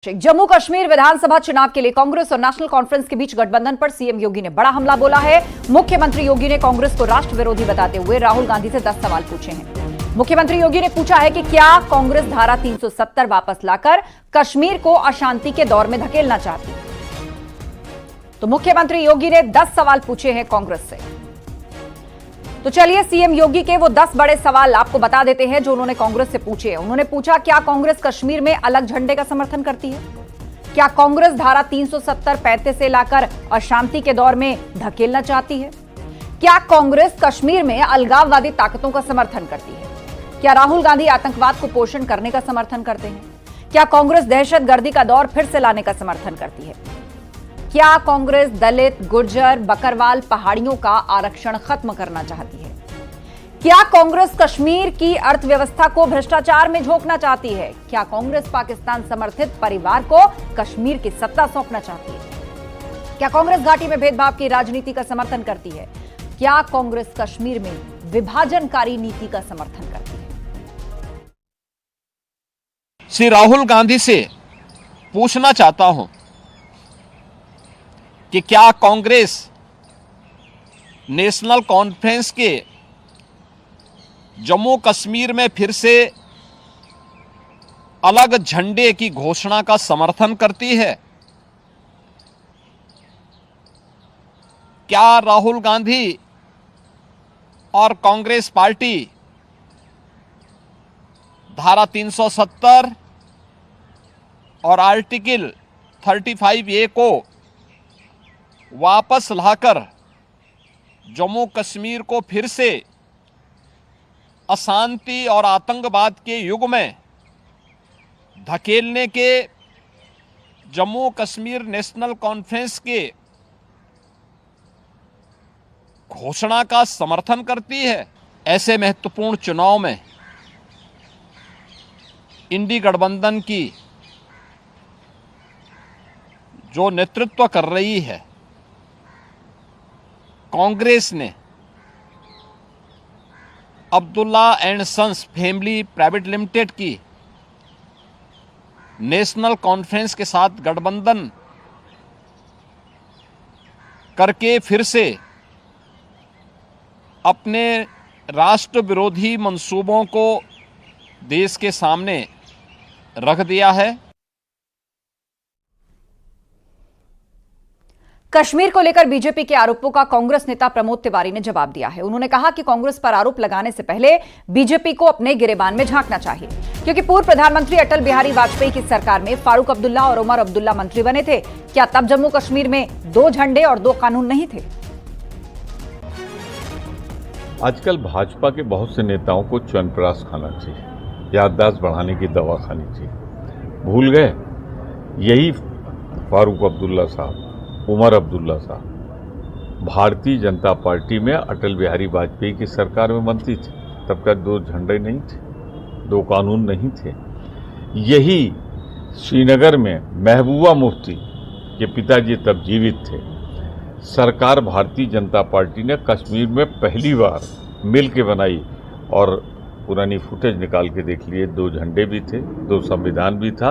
जम्मू कश्मीर विधानसभा चुनाव के लिए कांग्रेस और नेशनल कॉन्फ्रेंस के बीच गठबंधन पर सीएम योगी ने बड़ा हमला बोला है। मुख्यमंत्री योगी ने कांग्रेस को राष्ट्र विरोधी बताते हुए राहुल गांधी से 10 सवाल पूछे हैं। मुख्यमंत्री योगी ने पूछा है कि क्या कांग्रेस धारा 370 वापस लाकर कश्मीर को अशांति के दौर में धकेलना चाहती है। तो मुख्यमंत्री योगी ने 10 सवाल पूछे हैं कांग्रेस से। तो चलिए सीएम योगी के वो 10 बड़े सवाल आपको बता देते हैं जो उन्होंने कांग्रेस से पूछे हैं। उन्होंने पूछा, क्या कांग्रेस कश्मीर में अलग झंडे का समर्थन करती है? क्या कांग्रेस धारा 370-35 से लाकर अशांति के दौर में धकेलना चाहती है? क्या कांग्रेस कश्मीर में अलगाववादी ताकतों का समर्थन करती है? क्या राहुल गांधी आतंकवाद को पोषण करने का समर्थन करते हैं? क्या कांग्रेस दहशतगर्दी का दौर फिर से लाने का समर्थन करती है? क्या कांग्रेस दलित, गुर्जर, बकरवाल पहाड़ियों का आरक्षण खत्म करना चाहती है? क्या कांग्रेस कश्मीर की अर्थव्यवस्था को भ्रष्टाचार में झोंकना चाहती है? क्या कांग्रेस पाकिस्तान समर्थित परिवार को कश्मीर की सत्ता सौंपना चाहती है? क्या कांग्रेस घाटी में भेदभाव की राजनीति का समर्थन करती है? क्या कांग्रेस कश्मीर में विभाजनकारी नीति का समर्थन करती है? श्री राहुल गांधी से पूछना चाहता हूं कि क्या कांग्रेस नेशनल कॉन्फ्रेंस के जम्मू कश्मीर में फिर से अलग झंडे की घोषणा का समर्थन करती है? क्या राहुल गांधी और कांग्रेस पार्टी धारा 370 और आर्टिकल 35A को वापस लाकर जम्मू कश्मीर को फिर से अशांति और आतंकवाद के युग में धकेलने के जम्मू कश्मीर नेशनल कॉन्फ्रेंस के घोषणा का समर्थन करती है? ऐसे महत्वपूर्ण चुनाव में इंडी गठबंधन की जो नेतृत्व कर रही है कांग्रेस ने Abdullah and sons family private limited की नेशनल कॉन्फ्रेंस के साथ गठबंधन करके फिर से अपने राष्ट्र विरोधी मंसूबों को देश के सामने रख दिया है। कश्मीर को लेकर बीजेपी के आरोपों का कांग्रेस नेता प्रमोद तिवारी ने जवाब दिया है। उन्होंने कहा कि कांग्रेस पर आरोप लगाने से पहले बीजेपी को अपने गिरेबान में झांकना चाहिए, क्योंकि पूर्व प्रधानमंत्री अटल बिहारी वाजपेयी की सरकार में फारूक अब्दुल्ला और उमर अब्दुल्ला मंत्री बने थे। क्या तब जम्मू कश्मीर में 2 झंडे और 2 कानून नहीं थे? आजकल भाजपा के बहुत से नेताओं को च्यवनप्राश खाना चाहिए, याददाश्त बढ़ाने की दवा खानी चाहिए। भूल गए यही फारूक अब्दुल्ला साहब, उमर अब्दुल्ला साहब भारतीय जनता पार्टी में अटल बिहारी वाजपेयी की सरकार में मंत्री थे। तब का 2 झंडे नहीं थे, 2 कानून नहीं थे। यही श्रीनगर में महबूबा मुफ्ती के पिताजी तब जीवित थे। सरकार भारतीय जनता पार्टी ने कश्मीर में पहली बार मिल के बनाई और पुरानी फुटेज निकाल के देख लिए, 2 झंडे भी थे, 2 संविधान भी था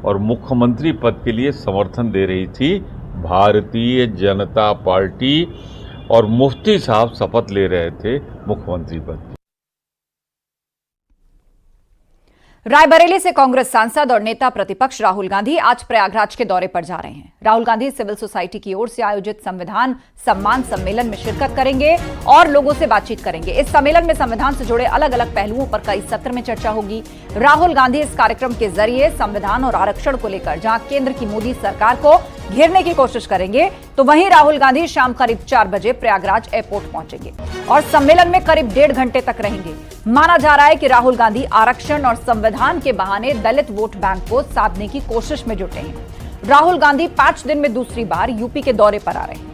और मुख्यमंत्री पद के लिए समर्थन दे रही थी भारतीय जनता पार्टी और मुफ्ती साहब शपथ ले रहे थे मुख्यमंत्री पद की। रायबरेली से कांग्रेस सांसद और नेता प्रतिपक्ष राहुल गांधी आज प्रयागराज के दौरे पर जा रहे हैं। राहुल गांधी सिविल सोसाइटी की ओर से आयोजित संविधान सम्मान सम्मेलन में शिरकत करेंगे और लोगों से बातचीत करेंगे। इस सम्मेलन में संविधान से जुड़े अलग अलग पहलुओं पर कई सत्र में चर्चा होगी। राहुल गांधी इस कार्यक्रम के जरिए संविधान और आरक्षण को लेकर जहां केंद्र की मोदी सरकार को घेरने की कोशिश करेंगे, तो वहीं राहुल गांधी शाम करीब 4 बजे प्रयागराज एयरपोर्ट पहुंचेंगे और सम्मेलन में करीब 1.5 घंटे तक रहेंगे। माना जा रहा है कि राहुल गांधी आरक्षण और संविधान के बहाने दलित वोट बैंक को साधने की कोशिश में जुटे हैं। राहुल गांधी 5 दिन में दूसरी बार यूपी के दौरे पर आ रहे हैं।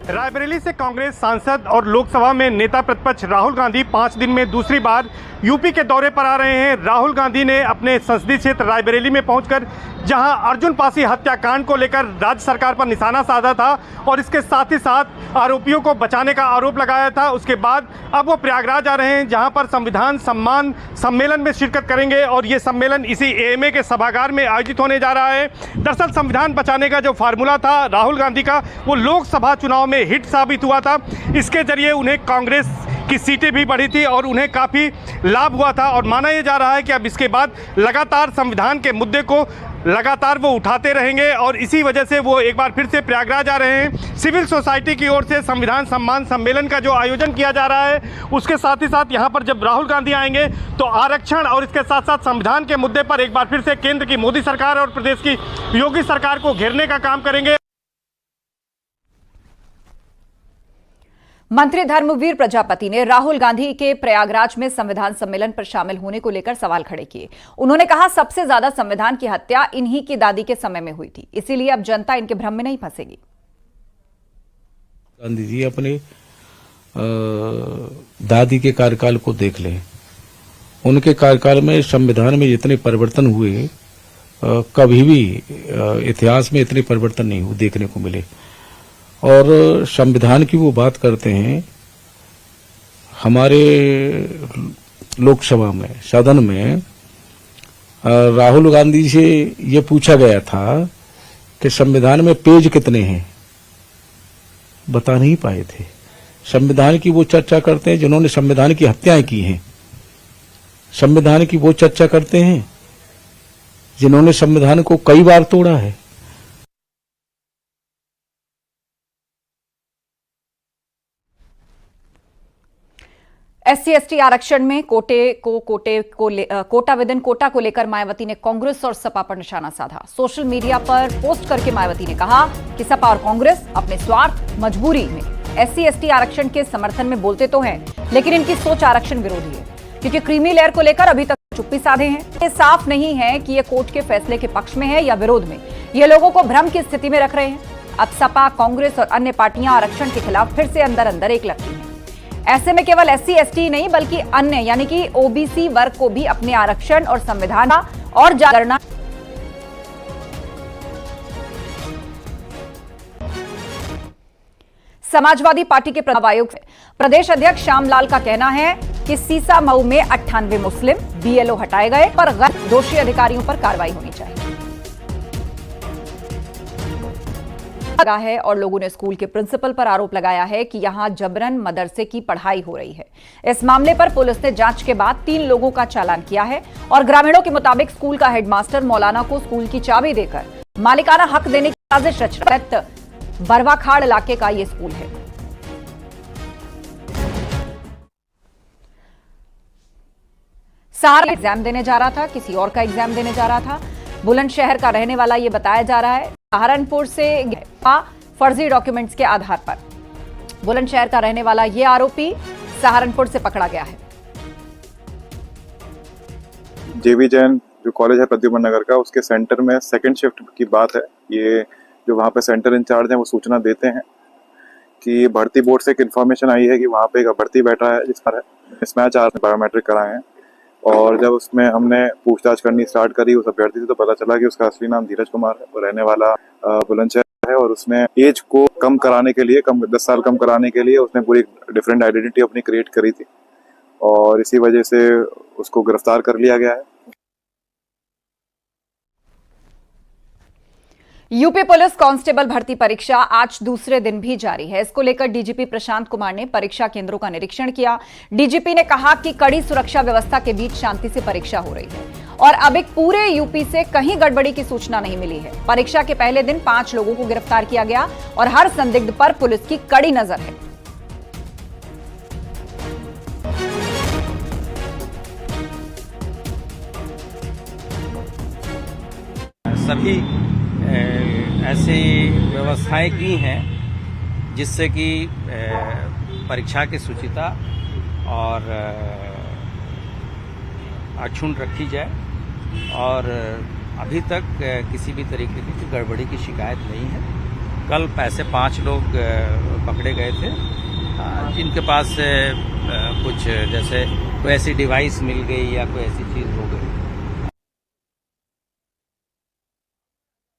रायबरेली से कांग्रेस सांसद और लोकसभा में नेता प्रतिपक्ष राहुल गांधी 5 दिन में दूसरी बार यूपी के दौरे पर आ रहे हैं। राहुल गांधी ने अपने संसदीय क्षेत्र रायबरेली में पहुंचकर जहां अर्जुन पासी हत्याकांड को लेकर राज्य सरकार पर निशाना साधा था और इसके साथ ही साथ आरोपियों को बचाने का आरोप लगाया था। उसके बाद अब वो प्रयागराज आ रहे हैं, जहां पर संविधान सम्मान सम्मेलन में शिरकत करेंगे और ये सम्मेलन इसी एएमए के सभागार में आयोजित होने जा रहा है। दरअसल संविधान बचाने का जो फार्मूला था राहुल गांधी का, वो लोकसभा चुनाव में हिट साबित हुआ था। इसके जरिए उन्हें कांग्रेस की सीटें भी बढ़ी थी और उन्हें काफ़ी लाभ हुआ था और माना यह जा रहा है कि अब इसके बाद लगातार संविधान के मुद्दे को लगातार वो उठाते रहेंगे और इसी वजह से वो एक बार फिर से प्रयागराज आ रहे हैं। सिविल सोसाइटी की ओर से संविधान सम्मान सम्मेलन का जो आयोजन किया जा रहा है, उसके साथ ही साथ यहाँ पर जब राहुल गांधी आएंगे तो आरक्षण और इसके साथ साथ संविधान के मुद्दे पर एक बार फिर से केंद्र की मोदी सरकार और प्रदेश की योगी सरकार को घेरने का काम करेंगे। मंत्री धर्मवीर प्रजापति ने राहुल गांधी के प्रयागराज में संविधान सम्मेलन पर शामिल होने को लेकर सवाल खड़े किए। उन्होंने कहा, सबसे ज्यादा संविधान की हत्या इन्हीं की दादी के समय में हुई थी, इसीलिए अब जनता इनके भ्रम में नहीं फंसेगी। गांधी जी अपने दादी के कार्यकाल को देख लें, उनके कार्यकाल में संविधान में जितने परिवर्तन हुए कभी भी इतिहास में इतने परिवर्तन नहीं हुए देखने को मिले। और संविधान की वो बात करते हैं, हमारे लोकसभा में सदन में राहुल गांधी से ये पूछा गया था कि संविधान में पेज कितने हैं, बता नहीं पाए थे। संविधान की वो चर्चा करते हैं जिन्होंने संविधान की हत्याएं की हैं, संविधान की वो चर्चा करते हैं जिन्होंने संविधान को कई बार तोड़ा है। SC/ST आरक्षण में कोटा विद इन कोटा को लेकर मायावती ने कांग्रेस और सपा पर निशाना साधा। सोशल मीडिया पर पोस्ट करके मायावती ने कहा कि सपा और कांग्रेस अपने स्वार्थ मजबूरी में SC/ST आरक्षण के समर्थन में बोलते तो हैं, लेकिन इनकी सोच आरक्षण विरोधी है, क्योंकि क्रीमी लेयर को लेकर अभी तक चुप्पी साधे हैं। ये साफ नहीं है कि ये कोर्ट के फैसले के पक्ष में है या विरोध में। ये लोगों को भ्रम की स्थिति में रख रहे हैं। अब सपा, कांग्रेस और अन्य पार्टियां आरक्षण के खिलाफ फिर से अंदर अंदर एक लगती हैं। ऐसे में केवल SC/ST नहीं बल्कि अन्य यानी कि OBC वर्ग को भी अपने आरक्षण और संविधान और जागरना। समाजवादी पार्टी के प्रधान आयुक्त प्रदेश अध्यक्ष श्यामलाल का कहना है कि सीसामऊ में 98 मुस्लिम BLO हटाए गए, पर गैर दोषी अधिकारियों पर कार्रवाई होनी चाहिए है। और लोगों ने स्कूल के प्रिंसिपल पर आरोप लगाया है कि यहां जबरन मदरसे की पढ़ाई हो रही है। इस मामले पर पुलिस ने जांच के बाद 3 लोगों का चालान किया है और ग्रामीणों के मुताबिक स्कूल का हेडमास्टर मौलाना को स्कूल की चाबी देकर मालिकाना हक देने की साजिश रच रहा है। बरवाखाड़ इलाके का यह स्कूल है। सहारा एग्जाम देने जा रहा था, किसी और का एग्जाम देने जा रहा था। बुलंदशहर का रहने वाला यह बताया जा रहा है। सहारनपुर से फर्जी डॉक्यूमेंट्स के आधार पर बुलंदशहर का रहने वाला यह आरोपी सहारनपुर से पकड़ा गया है। JB जैन जो कॉलेज है प्रद्युमन नगर का, उसके सेंटर में सेकंड शिफ्ट की बात है। ये जो वहाँ पे सेंटर इंचार्ज हैं वो सूचना देते हैं कि भर्ती बोर्ड से एक इन्फॉर्मेशन आई है कि वहाँ पे एक अभ्यर्थी बैठा है जिस पर मिसमैच बायोमेट्रिक कराए हैं। और जब उसमें हमने पूछताछ करनी स्टार्ट करी उस अभ्यर्थी से, तो पता चला कि उसका असली नाम धीरज कुमार है, वो रहने वाला बुलंदशहर है। और उसने एज को कम कराने के लिए 10 साल कम कराने के लिए उसने पूरी डिफरेंट आइडेंटिटी अपनी क्रिएट करी थी और इसी वजह से उसको गिरफ्तार कर लिया गया है। यूपी पुलिस कांस्टेबल भर्ती परीक्षा आज दूसरे दिन भी जारी है। इसको लेकर डीजीपी प्रशांत कुमार ने परीक्षा केंद्रों का निरीक्षण किया। डीजीपी ने कहा कि कड़ी सुरक्षा व्यवस्था के बीच शांति से परीक्षा हो रही है और अब एक पूरे यूपी से कहीं गड़बड़ी की सूचना नहीं मिली है। परीक्षा के पहले दिन 5 लोगों को गिरफ्तार किया गया और हर संदिग्ध पर पुलिस की कड़ी नजर है। सभी ऐसी व्यवस्थाएं की हैं जिससे कि परीक्षा की शुचिता और अक्षुण्ण रखी जाए और अभी तक किसी भी तरीके की गड़बड़ी की शिकायत नहीं है। कल ऐसे 5 लोग पकड़े गए थे जिनके पास कुछ जैसे कोई ऐसी डिवाइस मिल गई या कोई ऐसी चीज़ हो गई